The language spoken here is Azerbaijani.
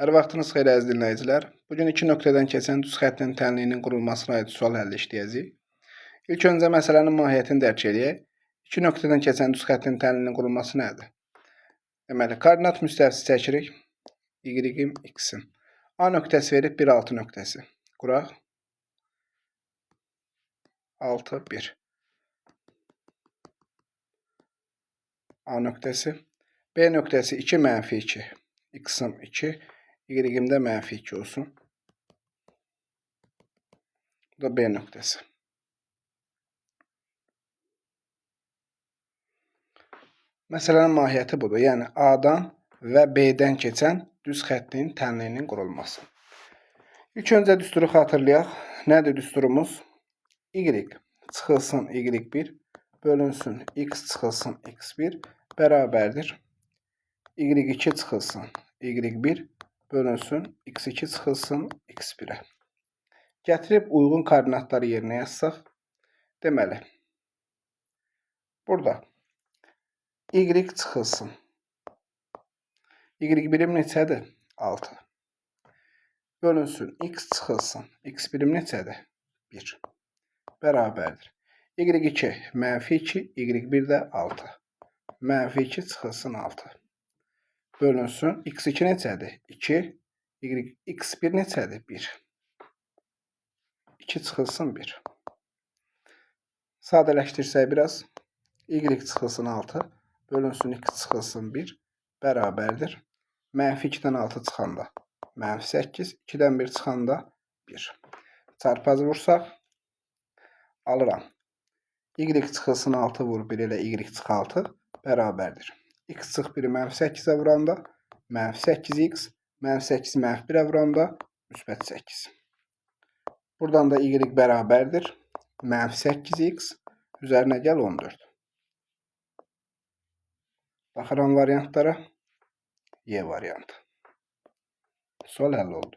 Hər vaxtınız xeyir əziz dinləyicilər. Bugün iki nöqtədən keçən düz xəttin tənliyinin qurulmasına aid sual həll işləyəcəyik. İlk öncə məsələnin mahiyyətini dərk edək. İki nöqtədən keçən düz xəttin tənliyinin qurulması nədir? Deməli, koordinat müstəvisi çəkirik. Y-in, x-in. A nöqtəsi verib 1, 6 nöqtəsi. Quraq. 6, 1. A nöqtəsi. B nöqtəsi 2, -2. X-im 2. Y-im də -2 olsun. Bu da B nöqtəsi. Məsələnin mahiyyəti budur. Yəni A-dan və B-dən keçən düz xəttin tənliyinin qurulması. İlk öncə düsturu xatırlayaq. Nədir düsturumuz? Y çıxılsın Y1 bölünsün X çıxılsın X1 bərabərdir. Y2 çıxılsın Y1 bölünsün X2 çıxılsın X1-ə. Gətirib uyğun koordinatları yerinə yazsaq. Deməli, burada Y çıxılsın. Y1-im neçədir? 6. Bölünsün X çıxılsın. X1-im neçədir? 1. Bərabərdir. Y2 -2, Y1 də 6. -2 çıxılsın 6. Bölünsün. X2 neçədir? 2. X1 neçədir? 1. 2 çıxılsın 1. Sadələşdirsək biraz. Y çıxılsın 6. Bölünsün X çıxılsın 1. Bərabərdir. -2-dən 6 çıxanda -8. 2-dən 1 çıxanda 1. Çarpaz vursaq. Alıram. Y çıxılsın 6 vur 1 ilə Y çıx 6 bərabərdir. X çıx 1-i -8-ə vuranda -8x, -8-i -1-ə vuranda -8. Buradan da Y bərabərdir. -8x üzərinə gəl 14. Baxıram variantlara. Y variantı. Sual həll oldu.